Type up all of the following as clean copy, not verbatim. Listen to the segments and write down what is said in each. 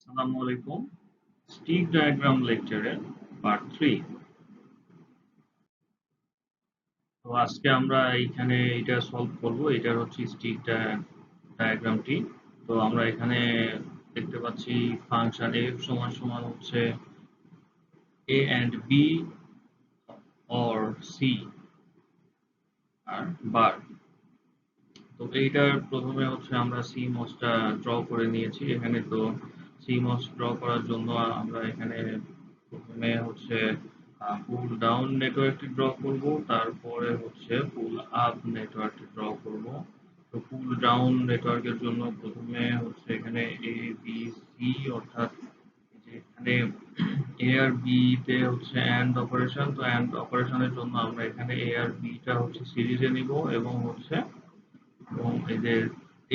আসসালামু আলাইকুম। Stick diagram লেকচারের পার্ট 3। তো আজকে আমরা এইখানে এটা সলভ করব। এটার হচ্ছে স্টিক ডায়াগ্রামটি। তো আমরা এখানে দেখতে পাচ্ছি ফাংশন f সমান সমান হচ্ছে a and b or c আর বার। তো এইটার প্রথমে হচ্ছে আমরা CMOS-টা ড্র করে নিয়েছি এখানে। তো CMOS ড্র করার জন্য আমরা এখানে প্রথমে হচ্ছে পুল ডাউন নেটওয়ার্কটি ড্র করব, তারপরে হচ্ছে পুল আপ নেটওয়ার্কটি ড্র করব। তো পুল ডাউন নেটওয়ার্কের জন্য প্রথমে হচ্ছে এখানে এ বি সি, অর্থাৎ যে এখানে এ আর বি তে হচ্ছে অ্যান্ড অপারেশন। তো অ্যান্ড অপারেশনের জন্য আমরা এখানে এ আর বি টা হচ্ছে সিরিজে নিব এবং হচ্ছে এবং এই যে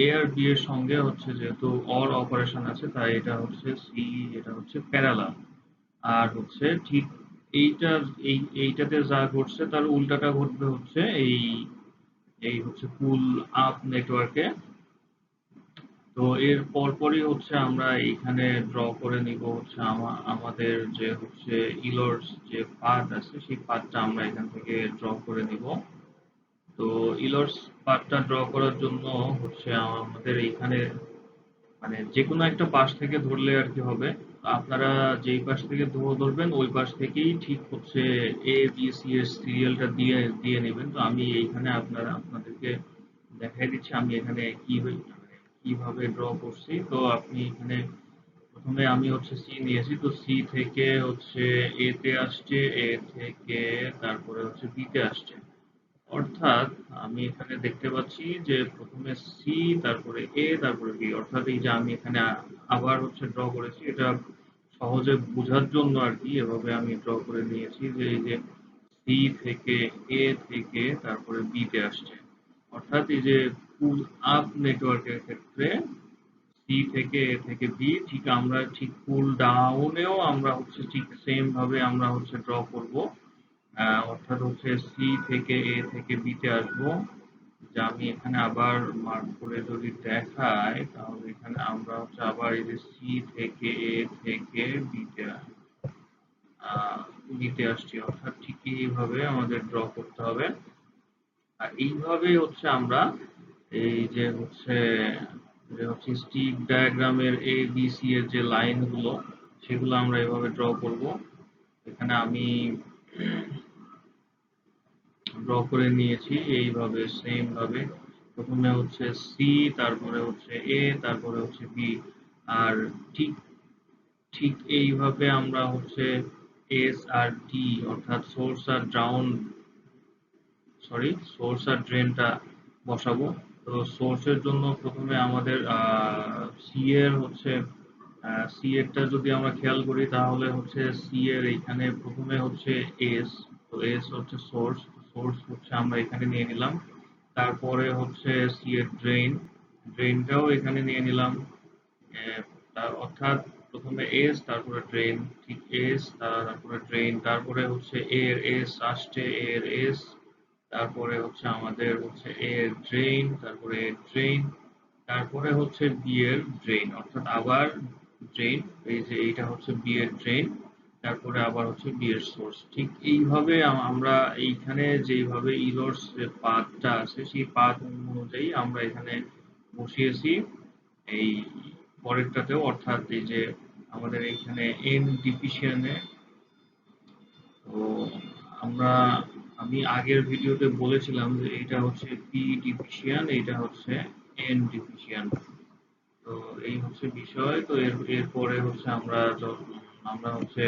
এ আর বি এর সঙ্গে হচ্ছে যেহেতু অর অপারেশন আছে, তাই এটা হচ্ছে সি, এটা হচ্ছে প্যারালাল। আর হচ্ছে ঠিক এইটার এইটাতে যা ঘটছে তার উল্টাটা ঘটবে হচ্ছে এই এই হচ্ছে পুল আপ নেটওয়ার্কে। তো এর পরপরই হচ্ছে আমরা এইখানে ড্র করে নিব হচ্ছে আমাদের যে হচ্ছে ইলোর যে পাথ আছে সেই পাথটা আমরা এখান থেকে ড্র করে নিব। তো ইলোর পাথটা ড্র করার জন্য হচ্ছে আমাদের এইখানে মানে যেকোনো একটা পাশ থেকে ধরলে আর কি হবে। আপনারা যেই পাশ থেকে ধরবেন ওই পাশ থেকেই ঠিক হচ্ছে এ বি সি এর সিরিয়ালটা দিয়ে দিয়ে নেবেন। তো আমি এইখানে আপনাদেরকে দেখাই দিচ্ছি আমি এখানে কিভাবে ড্র করছি। তো আপনি এখানে প্রথমে আমি হচ্ছে সি নিয়েছি। তো সি থেকে হচ্ছে এ তে আসছে, এ থেকে তারপরে হচ্ছে বি তে আসছে। অর্থাৎ আমি এখানে দেখতে পাচ্ছি যে প্রথমে সি, তারপরে এ, তারপরে বি। অর্থাৎ এই যে আমি এখানে আবার হচ্ছে ড্র করেছি, এটা সহজে বোঝার জন্য আর কি এভাবে আমি ড্র করে নিয়েছি যে এই যে সি থেকে এ থেকে তারপরে বি তে আসছে। অর্থাৎ এই যে পুল আপ নেটওয়ার্কের ক্ষেত্রে সি থেকে এ থেকে বি, ঠিক আমরা ঠিক পুল ডাউনেও আমরা হচ্ছে ঠিক সেম ভাবে আমরা হচ্ছে ড্র করব। অর্থাৎ হচ্ছে সি থেকে এ থেকে বি তে আসবো। যে আমি এখানে আবার মার্ক করে যদি দেখাই তাহলে এখানে আমরা হচ্ছে আবার এই যে সি থেকে এ থেকে বিতে আসছি। অর্থাৎ ঠিক এইভাবে আমাদের ড্র করতে হবে। আর এইভাবেই হচ্ছে আমরা এই যে হচ্ছে স্টিক ডায়াগ্রামের এ বি সি এর যে লাইন গুলো সেগুলো আমরা এভাবে ড্র করব। এখানে আমি ড্র করে নিয়েছি এইভাবে সেম ভাবে। প্রথমে হচ্ছে সি, তারপরে হচ্ছে এ, তারপরে হচ্ছে বি। আর ঠিক ঠিক এইভাবে আমরা হচ্ছে এস আর ডি, অর্থাৎ সোর্স আর ড্রেনটা বসাবো। তো সোর্সের জন্য প্রথমে আমাদের সি এর হচ্ছে সি এরটা যদি আমরা খেয়াল করি তাহলে হচ্ছে সি এর এখানে প্রথমে হচ্ছে এস। তো এস হচ্ছে সোর্স, সোর্স হচ্ছে আমরা এখানে নিয়ে নিলাম। তারপরে হচ্ছে সি এর ড্রেনটাও এখানে নিয়ে নিলাম। আহ, অর্থাৎ প্রথমে এস তারপরে ড্রেন, ঠিক এস তারপরে ড্রেন, তারপরে হচ্ছে এর এস আসছে, এর এস, তারপরে হচ্ছে আমাদের হচ্ছে এর ড্রেন, তারপরে এর ড্রেন, তারপরে হচ্ছে বি এর ড্রেন। অর্থাৎ আবার ড্রেন, এই যে এইটা হচ্ছে বি এর ড্রেন, তারপরে আবার হচ্ছে বি এর সোর্স। ঠিক এইভাবে আমরা এইখানে যেইভাবে ইলোর যে পাথটা আছে সেই পাথ অনুযায়ী আমরা এখানে বসিয়েছি এই পরেরটাতেও। অর্থাৎ এই যে আমাদের এখানে এন ডিফিশিয়েন্টে। তো আমরা আমি আগের ভিডিওতে বলেছিলাম যে এটা হচ্ছে পি ডিফিশিয়ান, এটা হচ্ছে এন ডিফিশিয়ান। তো এই হচ্ছে বিষয়। তো এরপরে হচ্ছে আমরা হচ্ছে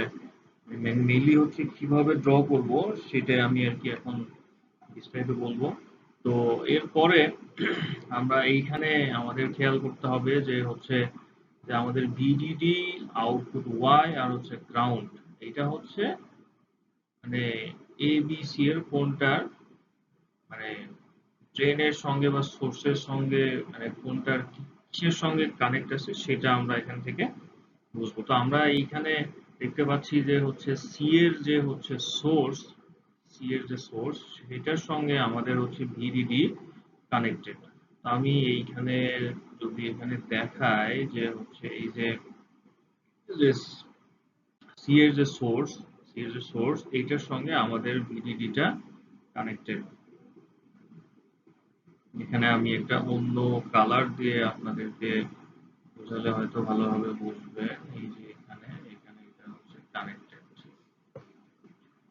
মেইনলি হচ্ছে কিভাবে ড্র করব সেটাই আমি আর কি এখন বিস্তারিত বলবো। তো এরপরে আমরা এইখানে আমাদের খেয়াল করতে হবে যে হচ্ছে যে আমাদের ভিডিডি, আউটপুট ওয়াই আর হচ্ছে গ্রাউন্ড, এটা হচ্ছে মানে এ বি সি এর কোনটার মানে ড্রেনের সঙ্গে বা সোর্সের সঙ্গে মানে কোনটার কিসের সঙ্গে কানেক্ট আছে সেটা আমরা এখান থেকে বুঝবো। তো আমরা এইখানে দেখতে পাচ্ছি যে হচ্ছে সি এর যে সোর্স সেটার সঙ্গে আমাদের হচ্ছে ভিডিডি কানেক্টেড। তো আমি এইখানে যদি এখানে দেখাই যে হচ্ছে এই যে যে সি এর যে সোর্স, এইটার সঙ্গে আমাদের ভিডিডিটা কানেক্টেড। এখানে আমি একটা অন্য কালার দিয়ে আপনাদেরকে বোঝালে হয়তো ভালোভাবে বুঝবে। এই যে এখানে এটা হচ্ছে কানেক্টেড।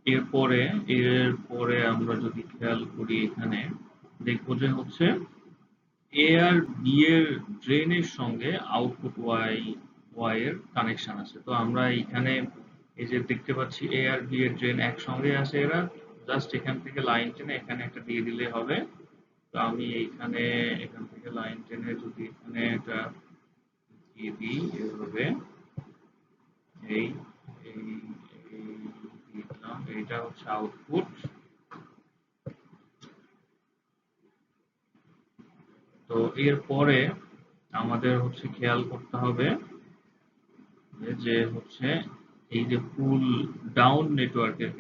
এরপরে আমরা যদি খেয়াল করি, এখানে দেখবো যে হচ্ছে এ আর বি এর ড্রেনের সঙ্গে আউটপুট ওয়াই এর কানেকশন আছে। তো আমরা এইখানে এই যে দেখতে পাচ্ছি এ আর বি এর ড্রেন একসঙ্গে আছে, এরা জাস্ট এখান থেকে লাইন টেনে এখানে একটা দিয়ে দিলে হবে। তো আমি এখান থেকে লাইন টেনে যদি এখানে একটা দিয়ে দিই এভাবে, এই এই এই দিয়ে দিলাম, এইটা হচ্ছে আউটপুট। তো এরপরে আমাদের হচ্ছে খেয়াল করতে হবে যে হচ্ছে এই যে পুল ডাউন নেটওয়ার্কের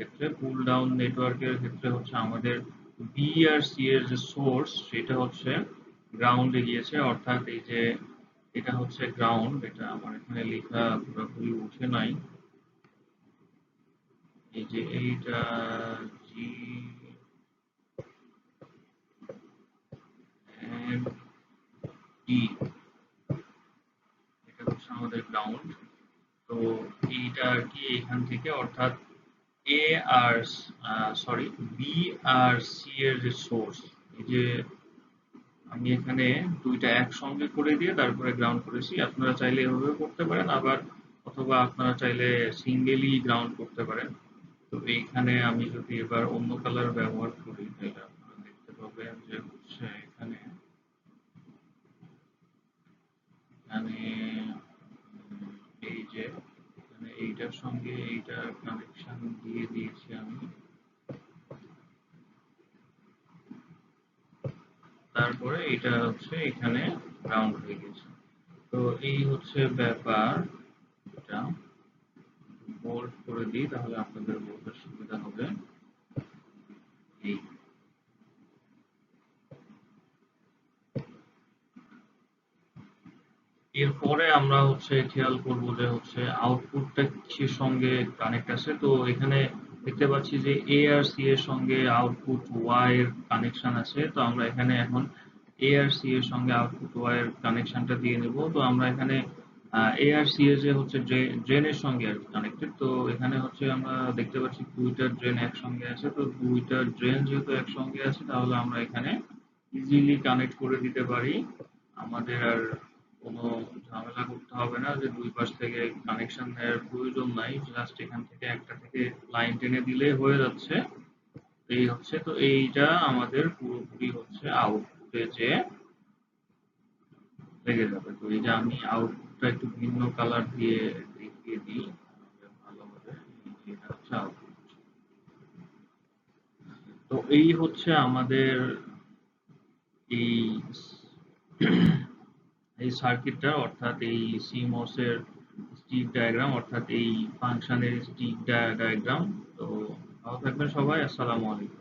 ক্ষেত্রে হচ্ছে আমাদের বি আর সি এর যে সোর্স সেটা হচ্ছে গ্রাউন্ডে গিয়েছে, অর্থাৎ এই যে এটা হচ্ছে গ্রাউন্ড। এটা আমার এখানে লেখা পুরোপুরি উঠে নাই। এই যে এইটা জি এন্ড ডি, এটা হচ্ছে আমাদের গ্রাউন্ড। তো এইটা আর কি এখান থেকে, অর্থাৎ এ আর সরি বি আর সি এর যে সোর্স, এই যে আমি এখানে দুইটা একসঙ্গে করে দিয়ে তারপরে গ্রাউন্ড করেছি। আপনারা চাইলে এভাবে করতে পারেন, আবার অথবা আপনারা চাইলে সিঙ্গেলি গ্রাউন্ড করতে পারেন। তো এইখানে আমি যদি এবার অন্য কালার ব্যবহার করি তাহলে আপনারা দেখতে পাবেন যে হচ্ছে এখানে এখানে এই যে এখানে এইটার সঙ্গে এইটার কানেকশন দিয়ে দিয়েছি আমি, তারপরে এটা হচ্ছে এখানে গ্রাউন্ড হয়ে গেছে। তো এই হচ্ছে ব্যাপার। এটা বোল্ড করে দিই তাহলে আপনাদের বোঝার সুবিধা হবে। এই এরপরে আমরা হচ্ছে খেয়াল করব যে হচ্ছে আউটপুটটা কিসের সঙ্গে কানেক্ট আছে। তো এখানে দেখতে পাচ্ছি যে এ আর সি এর সঙ্গে আউটপুট ওয়াই এর কানেকশন আছে। তো আমরা এখানে এখন এ আর সি এর সঙ্গে আউটপুট ওয়াই এর কানেকশনটা দিয়ে নেব। তো আমরা এখানে এ আর সি এর যে হচ্ছে ড্রেনের সঙ্গে আর কানেক্টেড। তো এখানে হচ্ছে আমরা দেখতে পাচ্ছি দুইটা ড্রেন একসঙ্গে আছে। তো দুইটা ড্রেন যেহেতু একসঙ্গে আছে তাহলে আমরা এখানে ইজিলি কানেক্ট করে দিতে পারি। আমাদের আর কোনো ঝামেলা করতে হবে না যে দুই পাশ থেকে কানেকশন নেওয়ার প্রয়োজন নাই, জাস্ট এখান থেকে একটা থেকে লাইন টেনে দিলে হয়ে যাচ্ছে। এই হচ্ছে, তো এইটা আমাদের পুরোপুরি হচ্ছে আউটপুটে যে লেগে যাবে। তো এই যে আমি আউটপুটটা একটু ভিন্ন কালার দিয়ে দেখিয়ে দিই ভালো হবে। এই যে এটা হচ্ছে আউটপুট। তো এই হচ্ছে আমাদের এই এই সার্কিটটা, অর্থাৎ এই সিমস এর স্টিক ডায়াগ্রাম, অর্থাৎ এই ফাংশনের স্টিক ডায়াগ্রাম। তো ভালো থাকবেন সবাই। আসসালামু আলাইকুম।